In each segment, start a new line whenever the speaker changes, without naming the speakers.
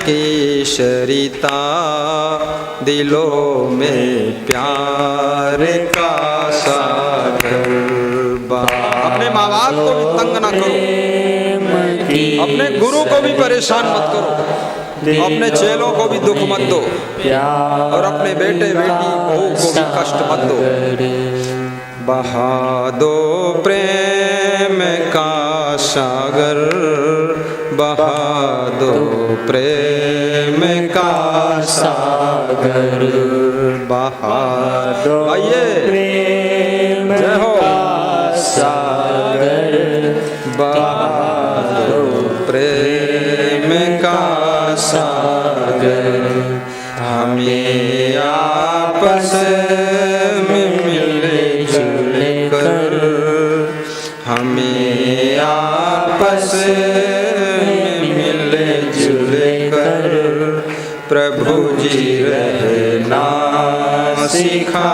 केसरिता दिलों में प्यार का सागर। अपने माँ बाप को भी तंग ना करो, अपने गुरु को भी परेशान मत करो, अपने चेलों को भी दुख मत दो, और अपने बेटे बेटी बहू को भी कष्ट मत दो। बहा दो प्रेम का सागर, बहा दो प्रेम का सागर, बहा दो प्रेम का सागर, बहा दो प्रेम का सागर। हमें आपस में मिल जुल कर, हमें आपस में मिल जुल कर प्रभु जी रहना सिखा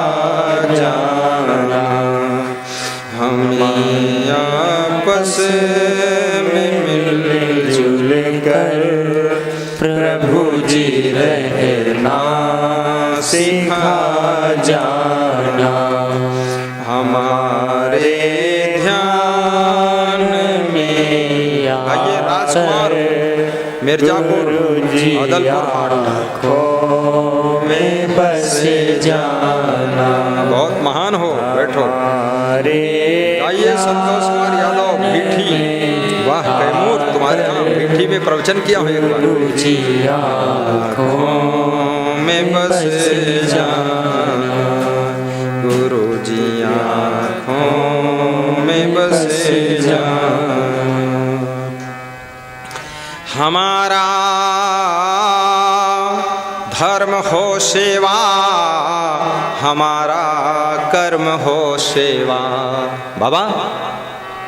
जाना। हमें आपस में मिल जुल कर प्रभु जी रहना सिखा जाना। हमारे ध्यान में आइए राजकुमार मिर्जापुर अदलपुर आखों में बस जाना। बहुत महान हो, बैठो। आइए संतोष कुमार यादव भीठी, वाह कैमूर, तुम्हारे यहाँ भीठी में प्रवचन किया हो एक बार। आँखों में बस जाना, गुरु जी आँखों में बस जाना। हमारा धर्म हो सेवा, हमारा कर्म हो सेवा। बाबा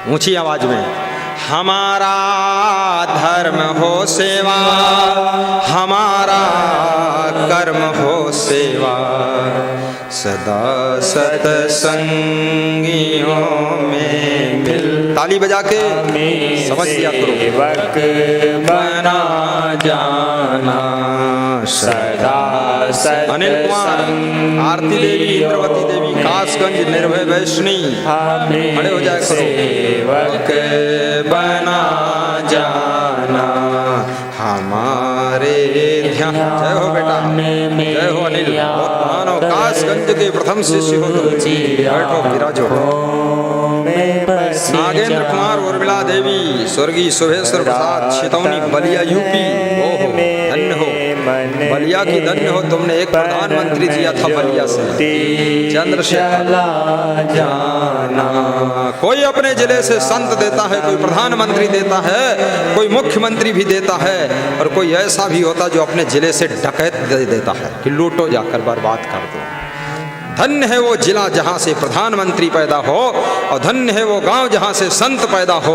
ऊंची आवाज में, हमारा धर्म हो सेवा, हमारा कर्म हो सेवा। सदा सतसंगियों में मिल, ताली बजा के समझ लिया करो, बना जाना। सदा अनिल कुमार, आरती देवी, इंद्रवती देवी, कासगंज, निर्भय वैष्णी, खड़े हो जाए सेवक बना जाना। हमारे ध्यान, जय हो बेटा, जय हो अनिल, बहुत महान हो, कासगंज के प्रथम शिष्य हो तुम। बैठो विराजो। नागेंद्र कुमार, उर्मिला देवी, स्वर्गीय शुभेश्वर प्रसाद, छितौनी, बलिया यूपी। ओहो धन्य हो, बलिया की धन्य हो, तुमने एक प्रधानमंत्री दिया था बलिया से, चंद्रशेखर जाना। कोई अपने जिले से संत देता है, कोई प्रधानमंत्री देता है, कोई मुख्यमंत्री भी देता है, और कोई ऐसा भी होता जो अपने जिले से डकैत दे देता है कि लूटो जाकर बर्बाद कर दो। धन्य है वो जिला जहाँ से प्रधानमंत्री पैदा हो, और धन्य है वो गांव जहाँ से संत पैदा हो,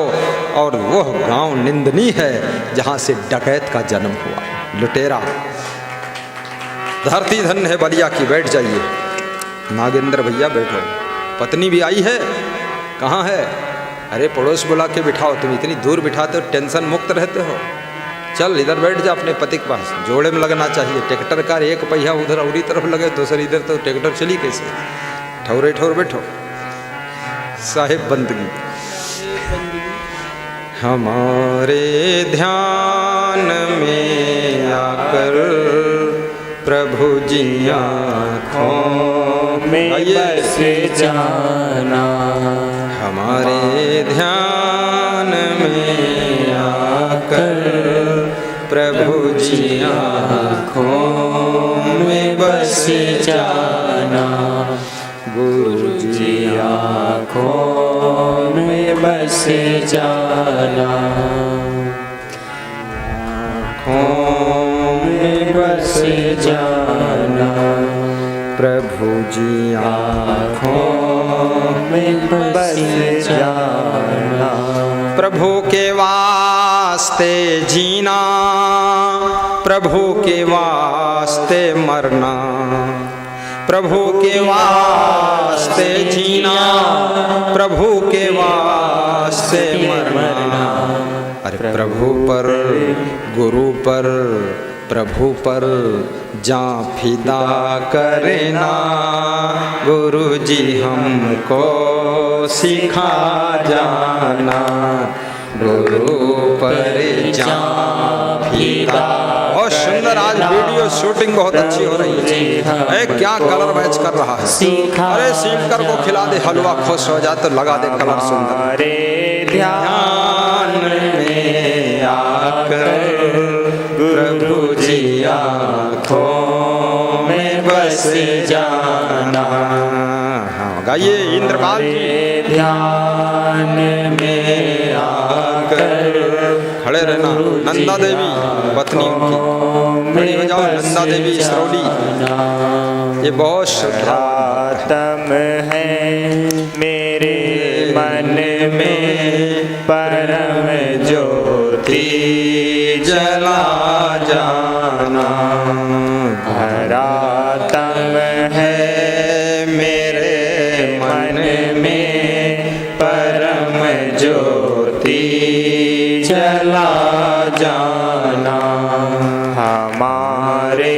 और वह गांव निंदनीय है जहाँ से डकैत का जन्म हुआ, लुटेरा। धरती धन्य है बलिया की। बैठ जाइए नागेंद्र भैया, बैठो। पत्नी भी आई है, कहाँ है? अरे पड़ोस बुला के बिठाओ, तुम इतनी दूर बिठाते हो, टेंशन मुक्त रहते हो। चल इधर बैठ जा अपने पति के पास, जोड़े में लगना चाहिए। ट्रैक्टर का एक पहिया उधर औरी तरफ लगे, दूसरी इधर, तो ट्रैक्टर चली कैसे? ठौरे ठौर बैठो। साहिब बंदगी। हमारे ध्यान में आकर प्रभु जी आँखों में बस जाना। हमारे ध्यान में आकर प्रभु जी आँखों में बस जाना। गुरु जी आँखों में बस जाना। आँखों में बस जाना। प्रभु जी आँखों में बस जाना। प्रभु के वास्ते जीना, प्रभु के वास्ते मरना। प्रभु के वास्ते जीना, प्रभु के वास्ते मरना। अरे प्रभु पर, गुरु पर, प्रभु पर जा फिदा करना, गुरु जी हमको सिखा जाना, गुरु पर जा फिदा। बहुत सुंदर आज वीडियो शूटिंग बहुत अच्छी हो रही है। अरे क्या कलर मैच कर रहा है। अरे सीकर को खिला दे हलवा, खुश हो जाए तो लगा दे कलर सुंदर। ध्यान में आकर प्रभु जी आँखों में बस जाना। हाँ गाइए इंद्रपाल जी। ध्यान में आकर खड़े रहना। नंदा देवी पत्नी उनकी, बड़ी बजाओ नंदा देवी सरौली। ये बहुत श्रद्धातम है मेरे मन में, परम ज्योति जला जाना। धरातम है मेरे मन में, परम ज्योति जला जाना। हमारे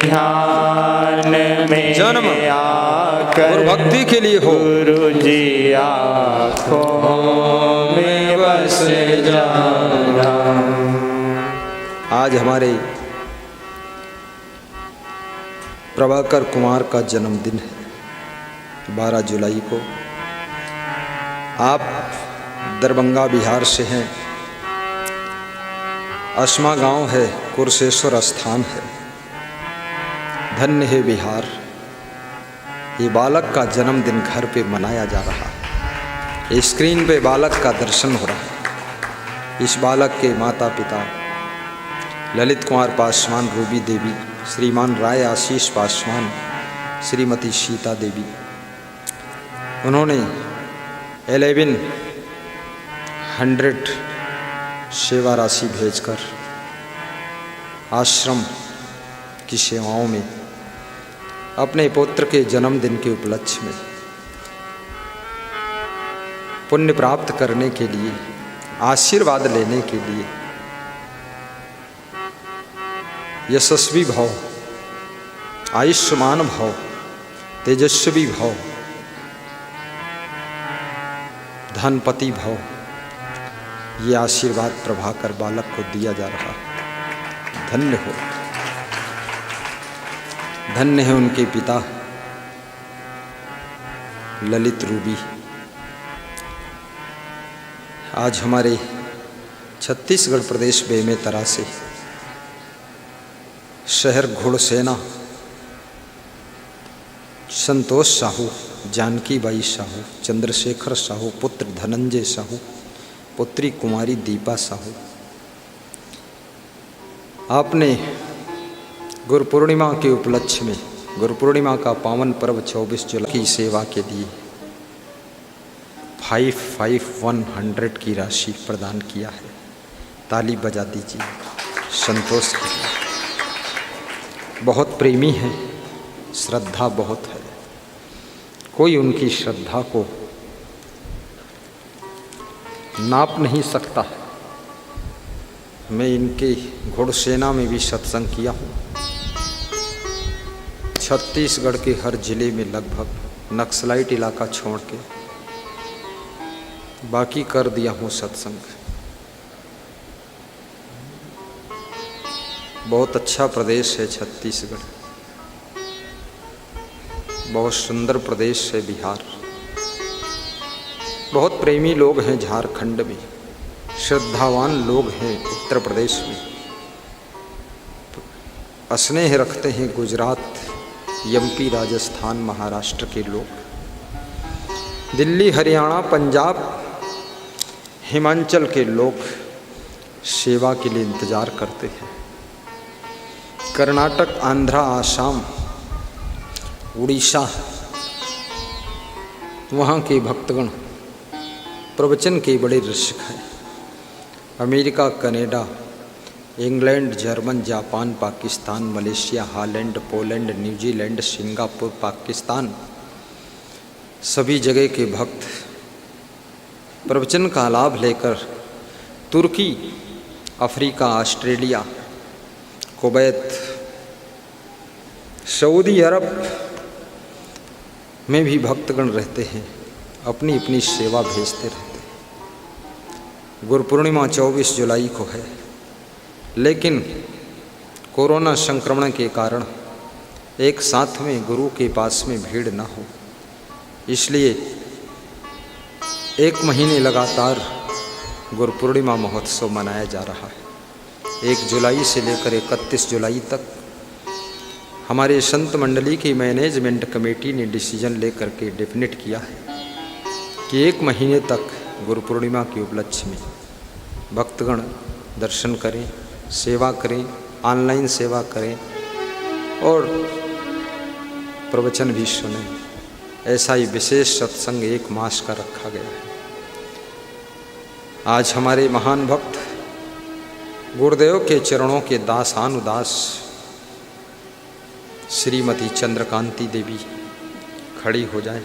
ध्यान में जन्म आकर भक्ति के लिए हो, गुरु जी आँखों में बस जाना। आज हमारे प्रभाकर कुमार का जन्मदिन है 12 जुलाई को। आप दरभंगा बिहार से हैं। असमा गांव है, कुरसेश्वर स्थान है। धन्य है बिहार। ये बालक का जन्मदिन घर पे मनाया जा रहा है। स्क्रीन पे बालक का दर्शन हो रहा है। इस बालक के माता पिता ललित कुमार पासवान, रूबी देवी, श्रीमान राय आशीष पासवान, श्रीमती सीता देवी, उन्होंने 1100 सेवा राशि भेजकर आश्रम की सेवाओं में अपने पुत्र के जन्मदिन के उपलक्ष्य में पुण्य प्राप्त करने के लिए, आशीर्वाद लेने के लिए, यशस्वी भाव, आयुष्मान भाव, तेजस्वी भाव, धनपति भाव, ये आशीर्वाद प्रभाकर बालक को दिया जा रहा है। धन्य हो, धन्य है उनके पिता ललित रूबी। आज हमारे छत्तीसगढ़ प्रदेश बेमेतरा से शहर घोड़सेना संतोष साहू, जानकी बाई साहू, चंद्रशेखर साहू, पुत्र धनंजय साहू, पुत्री कुमारी दीपा साहू, आपने गुरु पूर्णिमा के उपलक्ष्य में, गुरु पूर्णिमा का पावन पर्व 24 जुलाई की सेवा के लिए 55,100 की राशि प्रदान किया है। ताली बजा दीजिए संतोष के लिए। बहुत प्रेमी हैं, श्रद्धा बहुत है। कोई उनकी श्रद्धा को नाप नहीं सकता। मैं इनके घोड़सेना में भी सत्संग किया हूँ। छत्तीसगढ़ के हर जिले में लगभग नक्सलाइट इलाका छोड़ के बाकी कर दिया हूँ सत्संग। बहुत अच्छा प्रदेश है छत्तीसगढ़, बहुत सुंदर प्रदेश है बिहार। बहुत प्रेमी लोग हैं झारखंड में, श्रद्धावान लोग हैं उत्तर प्रदेश में, स्नेह रखते हैं गुजरात, एमपी, राजस्थान, महाराष्ट्र के लोग, दिल्ली, हरियाणा, पंजाब, हिमाचल के लोग सेवा के लिए इंतजार करते हैं। कर्नाटक, आंध्रा, आसाम, उड़ीसा, वहाँ के भक्तगण प्रवचन के बड़े रसिक हैं। America, Canada, England, German, Japan, Pakistan, Malaysia, Holland, Poland, New Zealand, Singapore, Pakistan, सभी जगह के भक्त प्रवचन का लाभ लेकर तुर्की, अफ्रीका, ऑस्ट्रेलिया, कुवैत, सऊदी अरब में भी भक्तगण रहते हैं, अपनी अपनी सेवा भेजते रहते हैं। गुरु पूर्णिमा 24 जुलाई को है, लेकिन कोरोना संक्रमण के कारण एक साथ में गुरु के पास में भीड़ न हो, इसलिए 1 महीने लगातार गुरु पूर्णिमा महोत्सव मनाया जा रहा है। 1 जुलाई से लेकर 31 जुलाई तक हमारे संत मंडली की मैनेजमेंट कमेटी ने डिसीजन लेकर के डेफिनेट किया है कि 1 महीने तक गुरु पूर्णिमा के उपलक्ष्य में भक्तगण दर्शन करें, सेवा करें, ऑनलाइन सेवा करें और प्रवचन भी सुनें। ऐसा ही विशेष सत्संग 1 मास का रखा गया है। आज हमारे महान भक्त गुरुदेव के चरणों के दासानुदास श्रीमती चंद्रकांति देवी खड़ी हो जाए।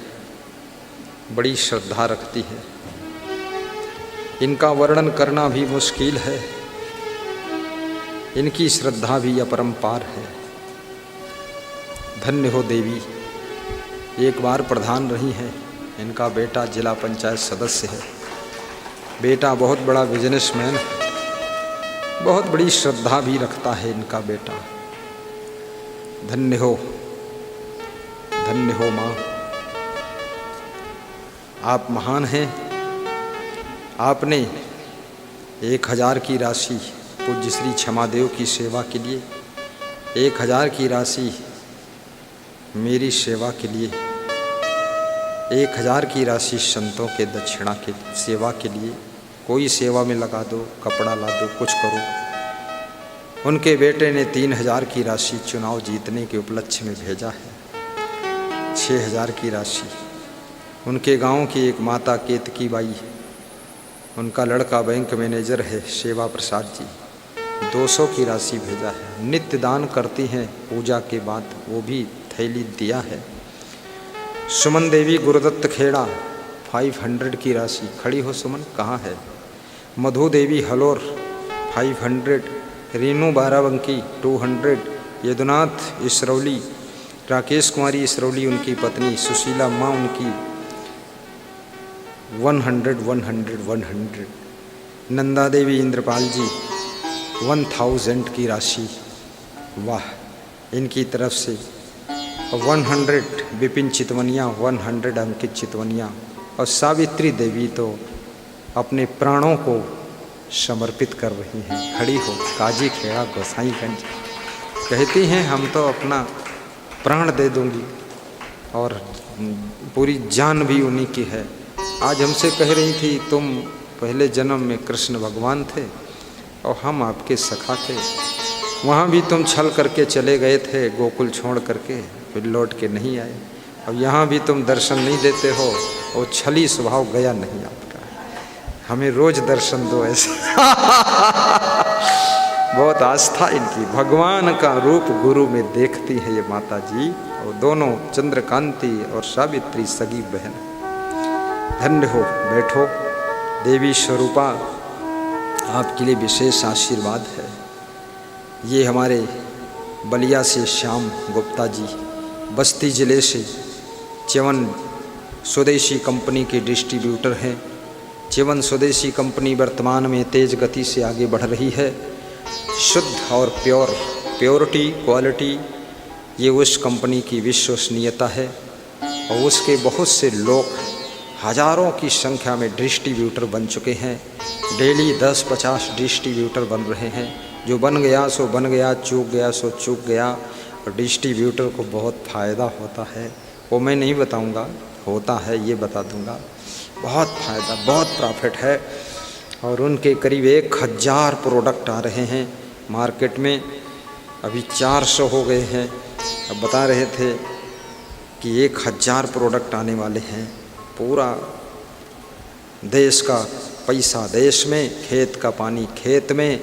बड़ी श्रद्धा रखती है, इनका वर्णन करना भी मुश्किल है, इनकी श्रद्धा भी अपरंपार है। धन्य हो देवी, एक बार प्रधान रही हैं, इनका बेटा जिला पंचायत सदस्य है, बेटा बहुत बड़ा बिजनेसमैन, बहुत बड़ी श्रद्धा भी रखता है इनका बेटा। धन्य हो माँ, आप महान हैं। आपने 1000 की राशि पूज्य श्री क्षमादेव की सेवा के लिए, 1000 की राशि मेरी सेवा के लिए, 1000 की राशि संतों के दक्षिणा के सेवा के लिए, कोई सेवा में लगा दो, कपड़ा ला दो, कुछ करो। उनके बेटे ने 3000 की राशि चुनाव जीतने के उपलक्ष्य में भेजा है। 6000 की राशि उनके गांव की एक माता केतकी बाई, उनका लड़का बैंक मैनेजर है सेवा प्रसाद जी, 200 की राशि भेजा है। नित्य दान करती हैं पूजा के बाद, वो भी थैली दिया है। सुमन देवी गुरुदत्त खेड़ा 500 की राशि, खड़ी हो सुमन, कहाँ है? मधु देवी हलोर 500, रीनू बाराबंकी 200, यदुनाथ इसरौली, राकेश कुमारी इसरौली उनकी पत्नी, सुशीला माँ उनकी 100, नंदा देवी इंद्रपाल जी 1000 की राशि, वाह, इनकी तरफ से 100 विपिन चितवनिया, 100 अंकित चितवनिया, और सावित्री देवी तो अपने प्राणों को समर्पित कर रही हैं। खड़ी हो काजी खेड़ा गोसाईगंज, कहती हैं हम तो अपना प्राण दे दूंगी और पूरी जान भी उन्हीं की है। आज हमसे कह रही थी तुम पहले जन्म में कृष्ण भगवान थे और हम आपके सखा थे, वहाँ भी तुम छल करके चले गए थे, गोकुल छोड़ करके फिर लौट के नहीं आए, अब यहाँ भी तुम दर्शन नहीं देते हो, और छली स्वभाव गया नहीं आपका, हमें रोज दर्शन दो ऐसे। बहुत आस्था इनकी, भगवान का रूप गुरु में देखती है ये माता जी, और दोनों चंद्रकांति और सावित्री सगी बहन। धन्य हो, बैठो। देवी स्वरूपा आपके लिए विशेष आशीर्वाद है। ये हमारे बलिया से श्याम गुप्ता जी, बस्ती ज़िले से च्यवन स्वदेशी कंपनी के डिस्ट्रीब्यूटर हैं। च्यवन स्वदेशी कंपनी वर्तमान में तेज़ गति से आगे बढ़ रही है। शुद्ध और प्योरिटी क्वालिटी, ये उस कंपनी की विश्वसनीयता है, और उसके बहुत से लोग हजारों की संख्या में डिस्ट्रीब्यूटर बन चुके हैं। डेली 10-50 डिस्ट्रीब्यूटर बन रहे हैं। जो बन गया सो बन गया, चूक गया सो चूक गया, और डिस्ट्रीब्यूटर को बहुत फ़ायदा होता है। वो मैं नहीं बताऊंगा, होता है ये बता दूंगा। बहुत फ़ायदा, बहुत प्रॉफिट है। और उनके करीब 1000 प्रोडक्ट आ रहे हैं मार्केट में, अभी 400 हो गए हैं। अब बता रहे थे कि 1000 प्रोडक्ट आने वाले हैं। पूरा देश का पैसा देश में, खेत का पानी खेत में,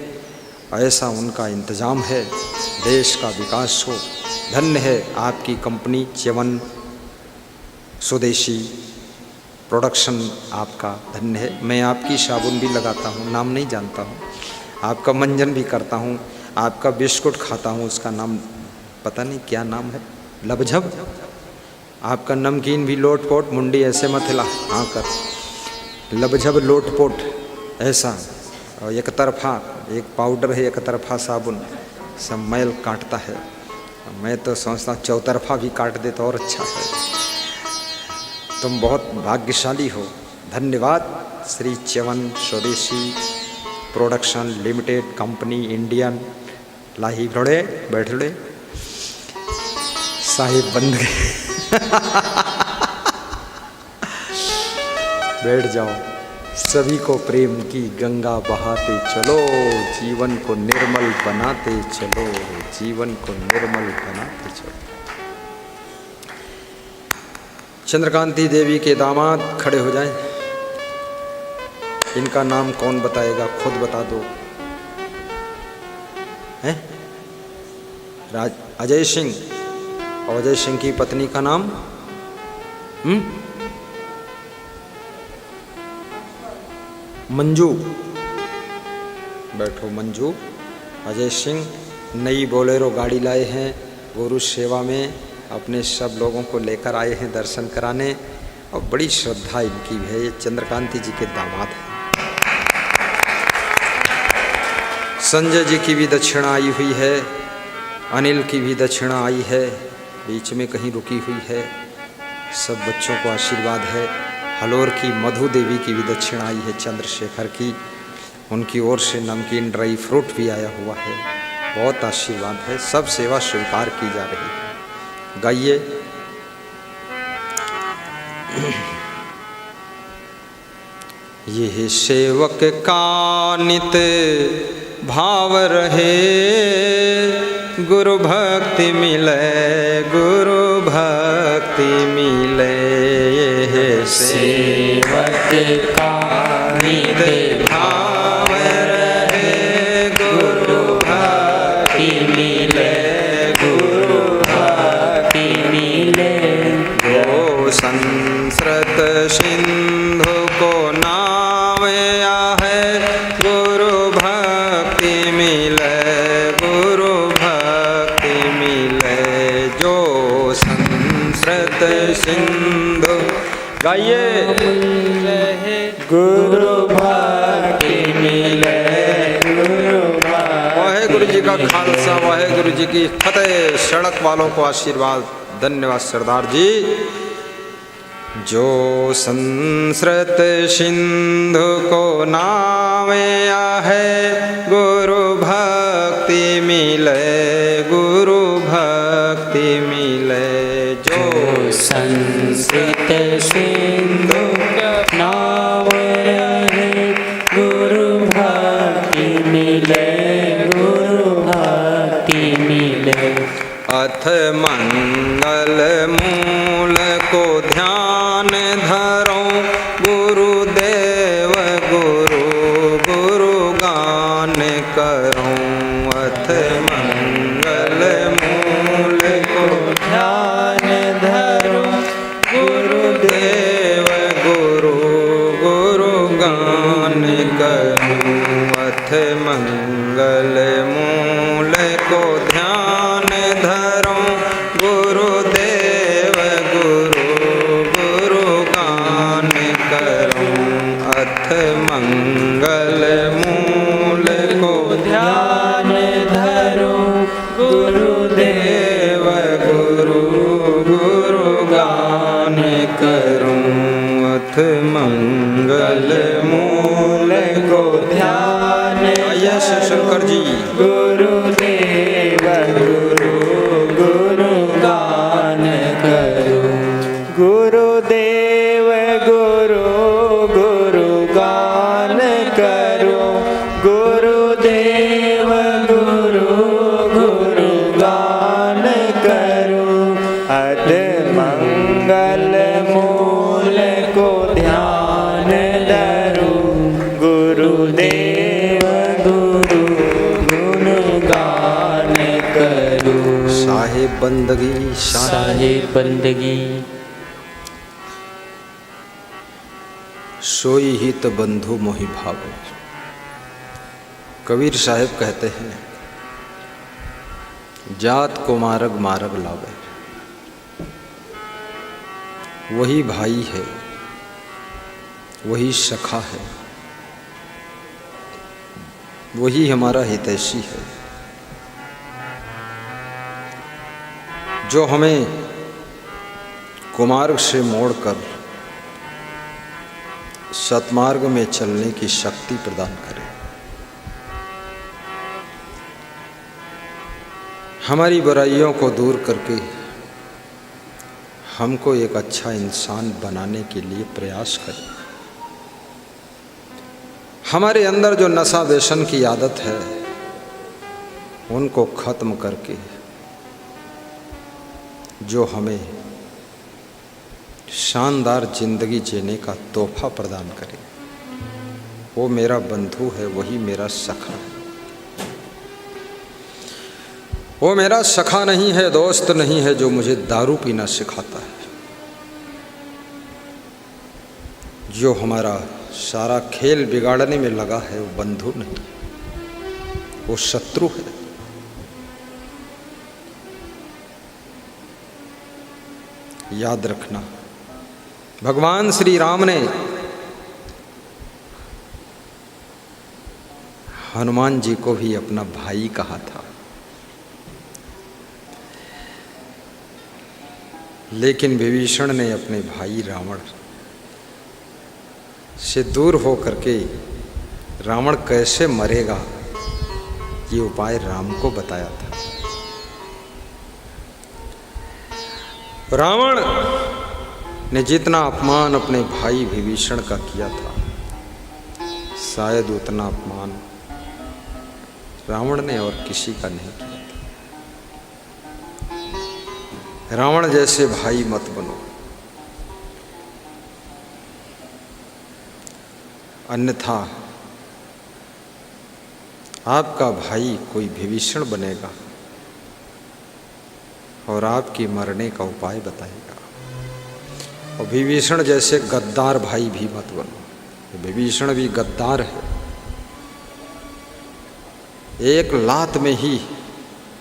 ऐसा उनका इंतज़ाम है। देश का विकास हो। धन्य है आपकी कंपनी च्यवन स्वदेशी प्रोडक्शन, आपका धन्य है। मैं आपकी साबुन भी लगाता हूँ, नाम नहीं जानता हूँ, आपका मंजन भी करता हूँ। आपका बिस्कुट खाता हूँ, उसका नाम पता नहीं क्या नाम है, लबझब। आपका नमकीन भी लोटपोट, मुंडी ऐसे मत हिला, हाँ कर, लबझब लोटपोट ऐसा। और एक तरफा एक पाउडर है, एक तरफा साबुन, सब मैल काटता है। मैं तो सोचता हूँ चौतरफा भी काट दे तो और अच्छा है। तुम बहुत भाग्यशाली हो। धन्यवाद श्री च्यवन स्वदेशी प्रोडक्शन लिमिटेड कंपनी इंडियन। लाही भड़े बैठे साहिब बंद गए बैठ जाओ। सभी को प्रेम की गंगा बहाते चलो, जीवन को निर्मल बनाते चलो, जीवन को निर्मल बनाते चलो। चंद्रकांति देवी के दामाद खड़े हो जाएं। इनका नाम कौन बताएगा, खुद बता दो। हैं? अजय सिंह। और अजय सिंह की पत्नी का नाम मंजू। बैठो मंजू। अजय सिंह नई बोलेरो गाड़ी लाए हैं, गुरु सेवा में अपने सब लोगों को लेकर आए हैं दर्शन कराने, और बड़ी श्रद्धा इनकी भी है। ये चंद्रकांति जी के दामाद हैं। संजय जी की भी दक्षिणा आई हुई है, अनिल की भी दक्षिणा आई है, बीच में कहीं रुकी हुई है। सब बच्चों को आशीर्वाद है। हलोर की मधु देवी की भी दक्षिणा आई है, चंद्रशेखर की, उनकी ओर से नमकीन ड्राई फ्रूट भी आया हुआ है। बहुत आशीर्वाद है, सब सेवा स्वीकार की जा रही है। गाइए। ये सेवक का नित भाव रहे, गुरु भक्ति मिले, गुरु भक्ति मिले। ये सेवक का नित भाव रहे, गुरु भक्ति मिले, गुरु भक्ति मिले। जो संस्कृत सिंधु को नाम या है, गुरु भक्ति मिले, गुरु भक्ति मिले। जो संस्कृत सिंधु गाइए, गुरु भक्ति मिले, गुरु भक्ति। वाहेगुरु जी का खालसा, वाहेगुरु जी की फतेह। सड़क वालों को आशीर्वाद। धन्यवाद सरदार जी। जो संस्कृत सिंधु को नाम या है, गुरु भक्ति मिले, गुरु भक्ति मिले। जो संस्कृत सिंधु का नाम है, गुरु भक्ति मिले, गुरु भक्ति मिले। अथ मंगल मूल को ध्यान धरो, गुरुदेव गुरु गुरु गान करो। अथ मंगल मूल को ध्यान धरो, गुरुदेव गुरु गुरु गान करो। अथ मंगल मूल को ध्यान धरो, गुरुदेव गुरु गुरु गान करो। अथ मंगल मूल को ध्यान धरो, गुरुदेव गुरु गुरु गान करो। अथ मंगल मूल को ध्यान धरो, शंकर जी। गुरुदेव गुरु गुरु गान करो, गुरुदेव गुरु गुरु गान करो, गुरुदेव गुरु गुरु गान करो। अथ मंगल मूल को ध्यान धरो, गुरुदेव गुरु गुरु गान करो। साहिब बंदगी, साहिब बंदगी। सोई हित बंधु मोहि भाव। कबीर साहब कहते हैं, जात को मार्ग मार्ग लावे, वही भाई है, वही सखा है, वही हमारा हितैषी है, जो हमें कुमार्ग से मोड़कर सतमार्ग में चलने की शक्ति प्रदान करे। हमारी बुराइयों को दूर करके हमको एक अच्छा इंसान बनाने के लिए प्रयास करे। हमारे अंदर जो नशा व्यसन की आदत है उनको खत्म करके जो हमें शानदार जिंदगी जीने का तोहफा प्रदान करे, वो मेरा बंधु है, वही मेरा सखा है। वो मेरा सखा नहीं है, दोस्त नहीं है जो मुझे दारू पीना सिखाता है। जो हमारा सारा खेल बिगाड़ने में लगा है वो बंधु नहीं, वो शत्रु है। याद रखना, भगवान श्री राम ने हनुमान जी को भी अपना भाई कहा था, लेकिन विभीषण ने अपने भाई रावण से दूर हो करके रावण कैसे मरेगा ये उपाय राम को बताया था। रावण ने जितना अपमान अपने भाई विभीषण का किया था, शायद उतना अपमान रावण ने और किसी का नहीं किया था। रावण जैसे भाई मत बनो, अन्यथा आपका भाई कोई विभीषण बनेगा और आपके मरने का उपाय बताएगा। और विभीषण जैसे गद्दार भाई भी मत बनो, विभीषण भी गद्दार है। एक लात में ही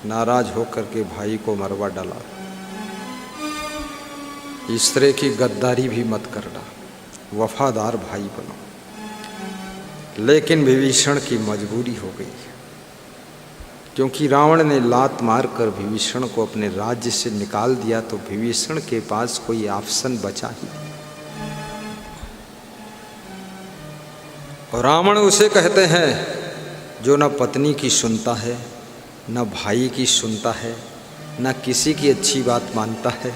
नाराज होकर के भाई को मरवा डाला। इस तरह की गद्दारी भी मत करना, वफादार भाई बनो। लेकिन विभीषण की मजबूरी हो गई, क्योंकि रावण ने लात मारकर विभीषण को अपने राज्य से निकाल दिया, तो विभीषण के पास कोई ऑप्शन बचा ही नहीं। और रावण उसे कहते हैं जो न पत्नी की सुनता है, न भाई की सुनता है, न किसी की अच्छी बात मानता है।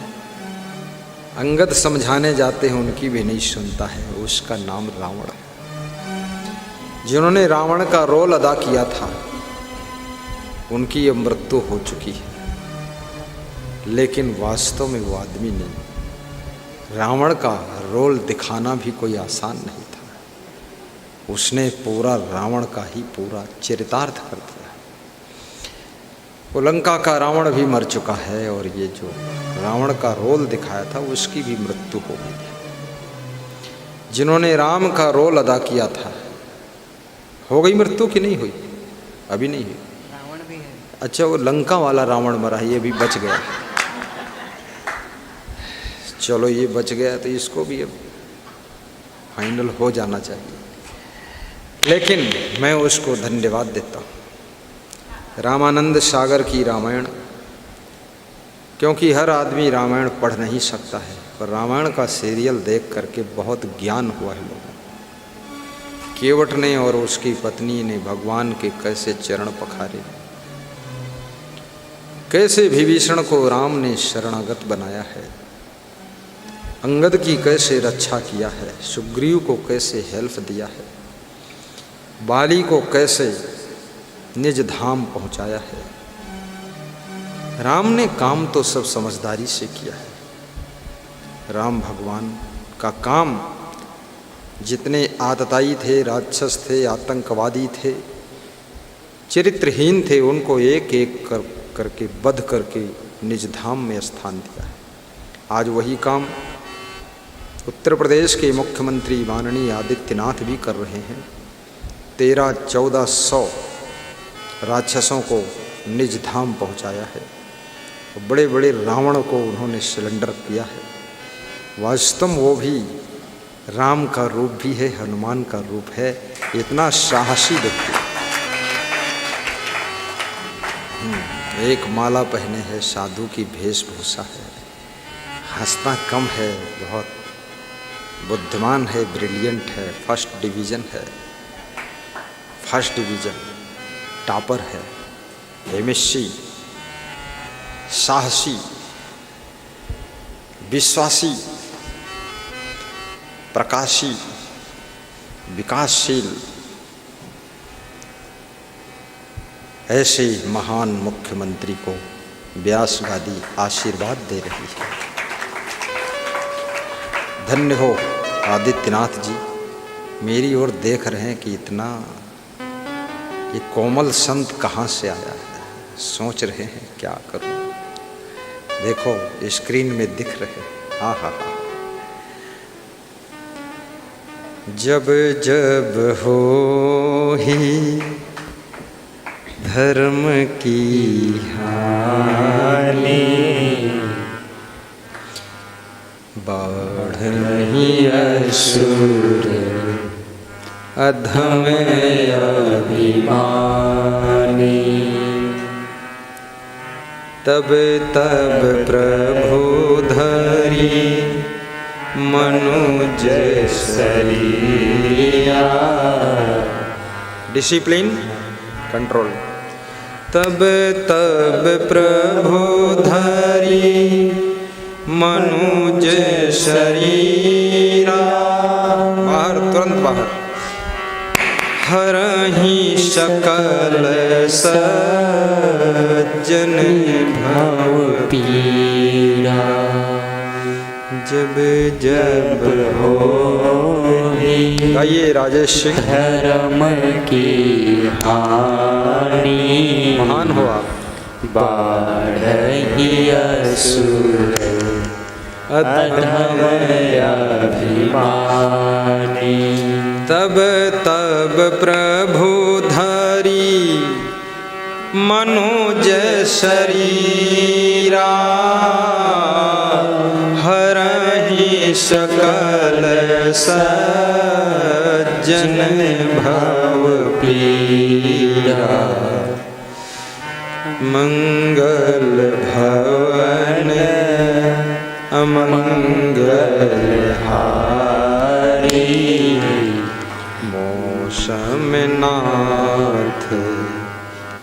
अंगद समझाने जाते हैं उनकी भी नहीं सुनता है, उसका नाम रावण है। जिन्होंने रावण का रोल अदा किया था उनकी अब मृत्यु हो चुकी है, लेकिन वास्तव में वो आदमी नहीं। रावण का रोल दिखाना भी कोई आसान नहीं था। उसने पूरा रावण का ही पूरा चरितार्थ कर दिया। वो लंका का रावण भी मर चुका है और ये जो रावण का रोल दिखाया था उसकी भी मृत्यु हो गई। जिन्होंने राम का रोल अदा किया था, हो गई मृत्यु कि नहीं हुई? अभी नहीं हुई।
रावण भी है।
अच्छा, वो लंका वाला रावण मरा, ये भी बच गया। चलो ये बच गया तो इसको भी अब फाइनल हो जाना चाहिए, लेकिन मैं उसको धन्यवाद देता हूँ। रामानंद सागर की रामायण, क्योंकि हर आदमी रामायण पढ़ नहीं सकता है, पर रामायण का सीरियल देख करके बहुत ज्ञान हुआ है लोगों को। केवट ने और उसकी पत्नी ने भगवान के कैसे चरण पखारे, कैसे विभीषण को राम ने शरणागत बनाया है, अंगद की कैसे रक्षा किया है, सुग्रीव को कैसे हेल्प दिया है, बाली को कैसे निज धाम पहुंचाया है। राम ने काम तो सब समझदारी से किया है। राम भगवान का काम, जितने आतताई थे, राक्षस थे, आतंकवादी थे, चरित्रहीन थे, उनको एक एक करके वध करके निज धाम में स्थान दिया है। आज वही काम उत्तर प्रदेश के मुख्यमंत्री माननीय आदित्यनाथ भी कर रहे हैं। 1300-1400 राक्षसों को निज धाम पहुंचाया है। तो बड़े बड़े रावण को उन्होंने सिलेंडर किया है। वास्तव में वो भी राम का रूप भी है, हनुमान का रूप है। इतना साहसी व्यक्ति, एक माला पहने है, साधु की वेशभूषा है, हंसता कम है, बहुत बुद्धिमान है, ब्रिलियंट है, फर्स्ट डिवीज़न है, फर्स्ट डिवीज़न टॉपर है, एमएससी, साहसी, विश्वासी, प्रकाशी, विकासशील, ऐसे महान मुख्यमंत्री को व्यास गादी आशीर्वाद दे रही है। धन्य हो आदित्यनाथ जी, मेरी ओर देख रहे हैं कि इतना ये कोमल संत कहाँ से आया है। सोच रहे हैं क्या करूं। देखो स्क्रीन में दिख रहे हैं। हाँ हाँ हाँ। जब जब हो ही धर्म की हानि, बढ़ी असुर अधम अभिमानी, तब तब प्रभु धरी मनुज शरीरा। Discipline, control. तब तब प्रभु धरी मनुज शरीरा। बाहर, तुरंत बाहर। हरहि सकल सज्जन भव पीरा। जब जब हो गाइए राजेश सिंह।
धर्म की हानि,
महान हो आप।
बढ़ी असुर अधम अभिमानी,
तब तब प्रभु धरी मनुज शरीरा। हरहि सकल सज्जन भव पीरा। मंगल भवन अमंगल हारी। मौसम नाथ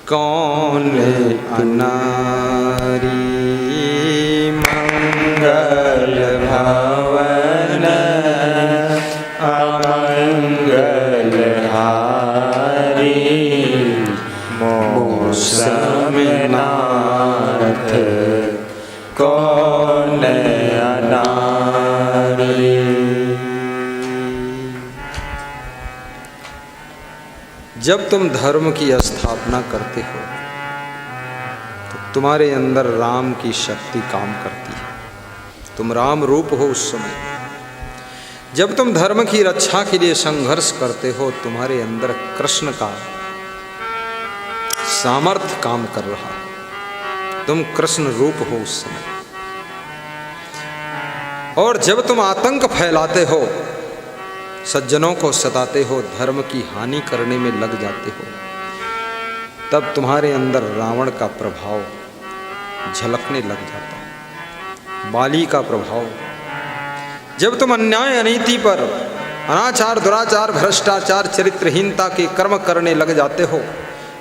कौन अनारी। मंगल भवन
अमंगल हारी। मौसम नाथ कौन अनारी।
जब तुम धर्म की स्थापना करते हो तो तुम्हारे अंदर राम की शक्ति काम करती है। तुम राम रूप हो उस समय। जब तुम धर्म की रक्षा के लिए संघर्ष करते हो, तुम्हारे अंदर कृष्ण का सामर्थ्य काम कर रहा है। तुम कृष्ण रूप हो उस समय। और जब तुम आतंक फैलाते हो, सज्जनों को सताते हो, धर्म की हानि करने में लग जाते हो, तब तुम्हारे अंदर रावण का प्रभाव झलकने लग जाता है, बाली का प्रभाव। जब तुम अन्याय अनीति पर, अनाचार, दुराचार, भ्रष्टाचार, चरित्रहीनता के कर्म करने लग जाते हो,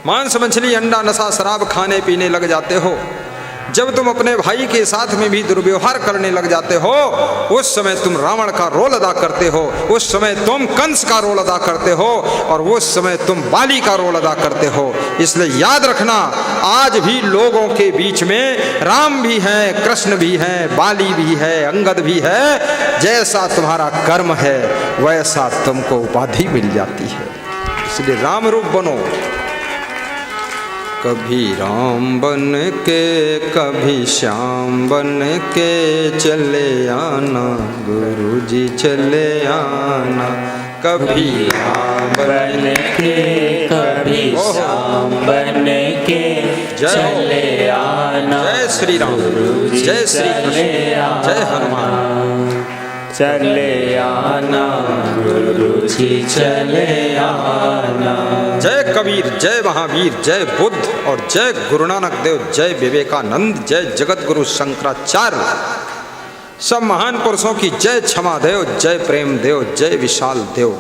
मांस, मछली, अंडा, नशा, शराब खाने पीने लग जाते हो, जब तुम अपने भाई के साथ में भी दुर्व्यवहार करने लग जाते हो, उस समय तुम रावण का रोल अदा करते हो, उस समय तुम कंस का रोल अदा करते हो, और उस समय तुम बाली का रोल अदा करते हो। इसलिए याद रखना, आज भी लोगों के बीच में राम भी है, कृष्ण भी है, बाली भी है, अंगद भी है। जैसा तुम्हारा कर्म है वैसा तुमको उपाधि मिल जाती है। इसलिए राम रूप बनो। कभी राम बन के कभी श्याम बन के चले आना, गुरु जी चले आना। कभी राम
बन के कभी श्याम बन के चले आना।
जय श्री राम, जय श्री कृष्ण, जय हनुमान।
चले आना गुरु जी चले आना।
जय कबीर, जय महावीर, जय बुद्ध और जय गुरु नानक देव, जय विवेकानंद, जय जगत गुरु शंकराचार्य। सब महान पुरुषों की जय। क्षमा देव, जय प्रेम देव, जय विशाल देव,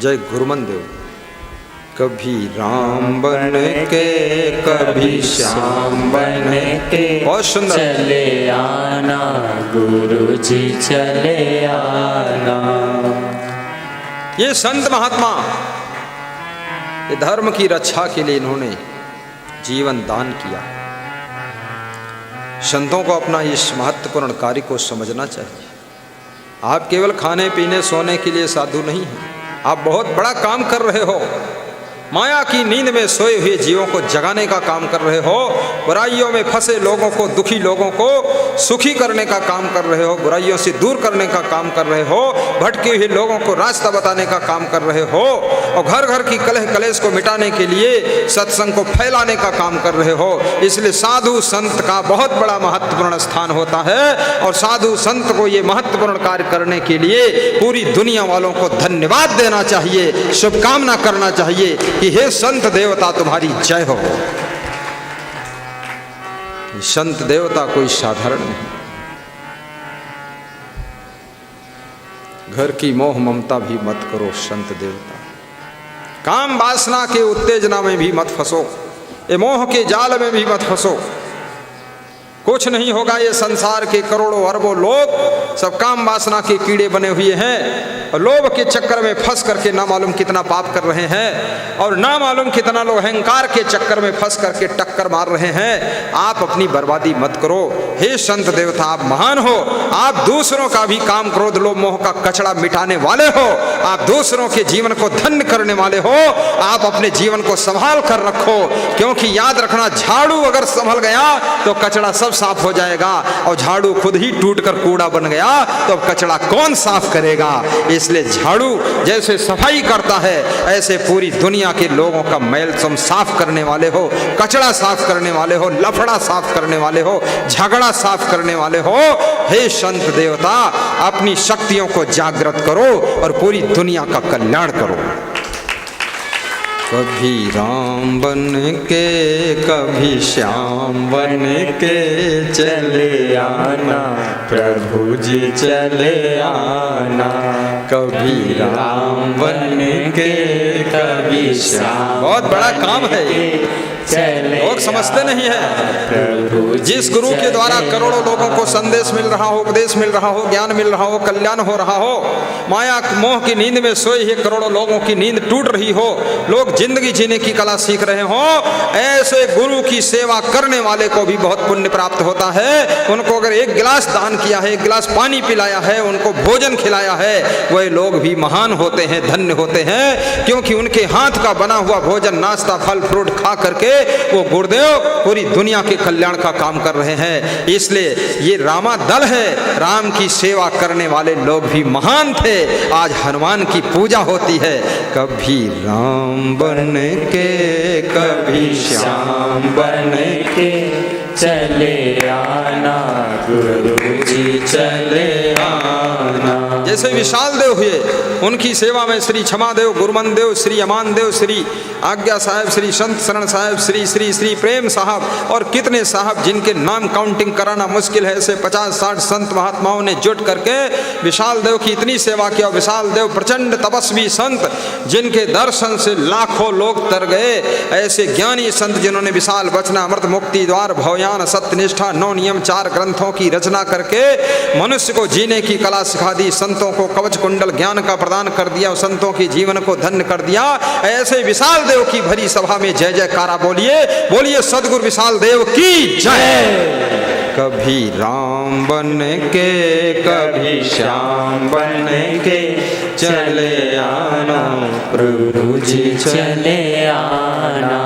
जय गुरुमन देव। कभी राम बन के कभी श्याम बन के बहुत सुंदर
चले आना गुरु जी चले आना।
ये संत महात्मा ये धर्म की रक्षा के लिए इन्होंने जीवन दान किया। संतों को अपना इस महत्वपूर्ण कार्य को समझना चाहिए। आप केवल खाने पीने सोने के लिए साधु नहीं हैं, आप बहुत बड़ा काम कर रहे हो। माया की नींद में सोए हुए जीवों को जगाने का काम कर रहे हो। बुराइयों में फंसे लोगों को, दुखी लोगों को सुखी करने का काम कर रहे हो। बुराइयों से दूर करने का काम कर रहे हो। भटके हुए लोगों को रास्ता बताने का काम कर रहे हो। और घर घर की कलह कलेश को मिटाने के लिए सत्संग को फैलाने का काम कर रहे हो। इसलिए साधु संत का बहुत बड़ा महत्वपूर्ण स्थान होता है। और साधु संत को ये महत्वपूर्ण कार्य करने के लिए पूरी दुनिया वालों को धन्यवाद देना चाहिए, शुभकामना करना चाहिए कि हे संत देवता तुम्हारी जय हो। संत देवता कोई साधारण नहीं। घर की मोह ममता भी मत करो संत देवता। काम वासना के उत्तेजना में भी मत फंसो। ये मोह के जाल में भी मत फंसो। कुछ नहीं होगा। ये संसार के करोड़ों अरबों लोग सब काम वासना के कीड़े बने हुए हैं और लोभ के चक्कर में फंस करके ना मालूम कितना पाप कर रहे हैं और ना मालूम कितना लोग अहंकार के चक्कर में फंस करके टक्कर मार रहे हैं। आप अपनी बर्बादी मत करो। हे संत देवता, आप महान हो। आप दूसरों का भी काम क्रोध लोभ मोह का कचड़ा मिटाने वाले हो। आप दूसरों के जीवन को धन्य करने वाले हो। आप अपने जीवन को संभाल कर रखो, क्योंकि याद रखना, झाड़ू अगर संभल गया तो कचड़ा सब साफ हो जाएगा और झाड़ू खुद ही टूटकर कूड़ा बन गया तो अब कचड़ा कौन साफ करेगा। इसलिए झाड़ू जैसे सफाई करता है ऐसे पूरी दुनिया के लोगों का मैल तुम साफ करने वाले हो, कचड़ा साफ करने वाले हो, लफड़ा साफ करने वाले हो, झगड़ा साफ करने वाले हो। हे संत देवता, अपनी शक्तियों को जागृत करो और पूरी दुनिया का कल्याण करो। कभी राम बन के कभी श्याम बन के चले आना प्रभु जी चले आना। कभी राम बन के कभी श्याम। बहुत बड़ा काम है ये, लोग समझते नहीं है। जिस गुरु के द्वारा करोड़ों लोगों को संदेश मिल रहा हो, उपदेश मिल रहा हो, ज्ञान मिल रहा हो, कल्याण हो रहा हो, माया मोह की नींद में सोए हुए करोड़ों लोगों की नींद टूट रही हो, लोग जिंदगी जीने की कला सीख रहे हो, ऐसे गुरु की सेवा करने वाले को भी बहुत पुण्य प्राप्त होता है। उनको अगर एक गिलास दान किया है, एक गिलास पानी पिलाया है, उनको भोजन खिलाया है, वह लोग भी महान होते हैं, धन्य होते हैं, क्योंकि उनके हाथ का बना हुआ भोजन, नाश्ता, फल फ्रूट खा करके वो गुरुदेव पूरी दुनिया के कल्याण का काम कर रहे हैं। इसलिए ये रामा दल है। राम की सेवा करने वाले लोग भी महान थे। आज हनुमान की पूजा होती है। कभी राम बन के कभी श्याम बन के
चले आना गुरु जी चले आना।
जैसे विशाल देव हुए, उनकी सेवा में श्री क्षमा देव, गुरुमन देव, श्री अमान देव, श्री आज्ञा साहब, श्री संत शरण साहब, श्री श्री श्री प्रेम साहब और कितने साहब जिनके नाम काउंटिंग कराना मुश्किल है, ऐसे 50-60 संत महात्माओं ने जुट करके विशाल देव की इतनी सेवा किया। विशाल देव प्रचंड तपस्वी संत जिनके दर्शन से लाखों लोग तर गए। ऐसे ज्ञानी संत जिन्होंने विशाल वचना, अमृत, मुक्ति द्वार, भवयान, सत्यनिष्ठा, 9 नियम, 4 ग्रंथों की रचना करके मनुष्य को जीने की कला सिखा दी। संतों को कवच कुंडल ज्ञान का प्रदान कर दिया, संतों की जीवन को धन्य कर दिया। ऐसे विशाल देव की भरी सभा में जय जयकारा बोलिए, बोलिए सदगुरु विशाल देव की जय। कभी राम बन के कभी श्याम बन के चले आना
प्रभु जी चले आना।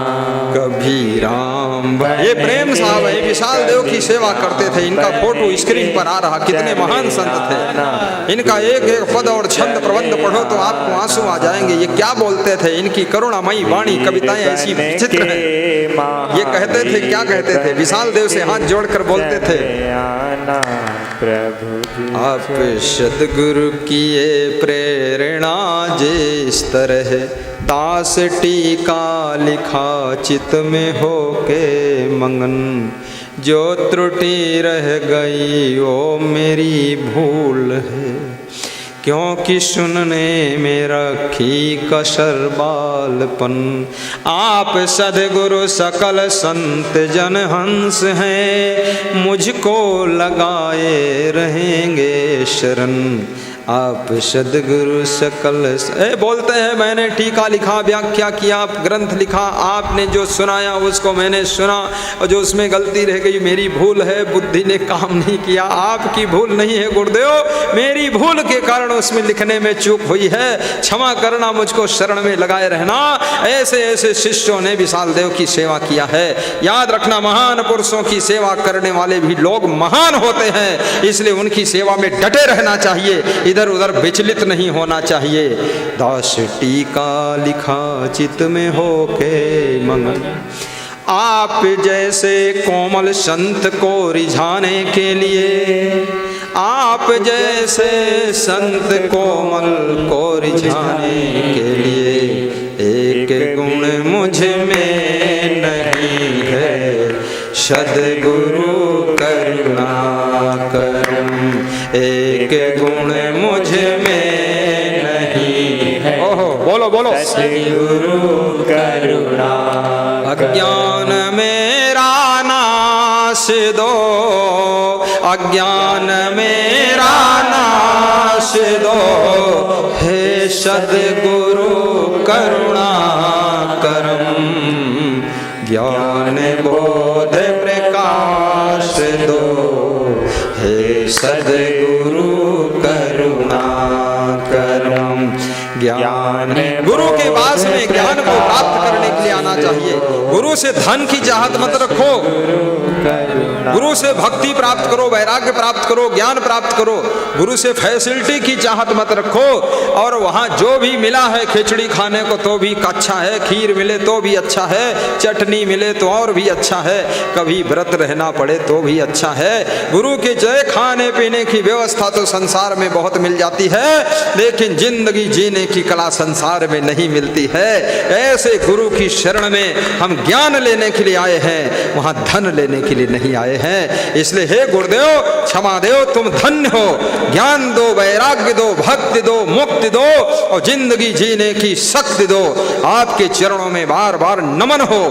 कभी राम। ये प्रेम साहब है, विशाल देव की सेवा करते थे। इनका फोटो स्क्रीन पर आ रहा, कितने महान संत थे। इनका एक एक पद और छंद प्रबंध पढ़ो तो आपको आंसू आ जाएंगे। ये क्या बोलते थे, इनकी करुणामयी वाणी, कविताएं ऐसी विचित्र हैं। ये कहते थे, क्या कहते थे, विशाल देव से हाथ जोड़कर बोलते थे, आप सदगुरु की ये प्रेरणा जिस तरह दास टीका लिखा चित में हो के मंगन, जो त्रुटि रह गई वो मेरी भूल है, क्योंकि सुनने में रखी कसर बालपन। आप सद्गुरु सकल संत जन हंस हैं, मुझको लगाए रहेंगे शरण। आप सद्गुरु सकल बोलते हैं, मैंने टीका लिखा, व्याख्या किया, ग्रंथ लिखा, आपने जो सुनाया उसको मैंने सुना, और जो उसमें गलती रह गई मेरी भूल है, बुद्धि ने काम नहीं किया। आपकी भूल नहीं है गुरुदेव, मेरी भूल के कारण उसमें लिखने में चूक हुई है, क्षमा करना, मुझको शरण में लगाए रहना। ऐसे ऐसे शिष्यों ने विशाल देव की सेवा किया है। याद रखना, महान पुरुषों की सेवा करने वाले भी लोग महान होते हैं, इसलिए उनकी सेवा में डटे रहना चाहिए, इधर उधर विचलित नहीं होना चाहिए। दास टीका लिखा चित में हो के मंगन, आप जैसे कोमल संत को रिझाने के लिए, आप जैसे संत कोमल को रिझाने के लिए, एक गुण मुझ में नहीं है, सद्गुरु करुणा करम। एक गुण मुझ में नहीं है, ओहो बोलो बोलो,
सद्गुरु करुणा।
अज्ञान मेरा नाश दो, अज्ञान मेरा नाश दो, हे सद्गुरु करुणा करम। ज्ञान बोध प्रकाश दो, हे सद्गुरु करुणा करम। ज्ञान गुरु के पास में ज्ञान को प्राप्त करने के लिए आना चाहिए। गुरु से धन की चाहत मत रखो, गुरु से भक्ति प्राप्त करो, वैराग्य प्राप्त करो, ज्ञान प्राप्त करो। गुरु से फैसिलिटी की चाहत मत रखो, और वहाँ जो भी मिला है, खिचड़ी खाने को तो भी अच्छा है, खीर मिले तो भी अच्छा है, चटनी मिले तो और भी अच्छा है, कभी व्रत रहना पड़े तो भी अच्छा है। गुरु के जय खाने पीने की व्यवस्था तो संसार में बहुत मिल जाती है, लेकिन जिंदगी जीने की कला संसार में नहीं मिलती है। ऐसे गुरु की शरण में हम ज्ञान लेने के लिए आए हैं, वहां धन लेने के लिए नहीं आए हैं। इसलिए हे गुरुदेव, क्षमा देव, तुम धन्य हो, ज्ञान दो, वैराग्य दो, भक्ति दो, मुक्ति दो, और जिंदगी जीने की शक्ति दो। आपके चरणों में बार बार नमन हो।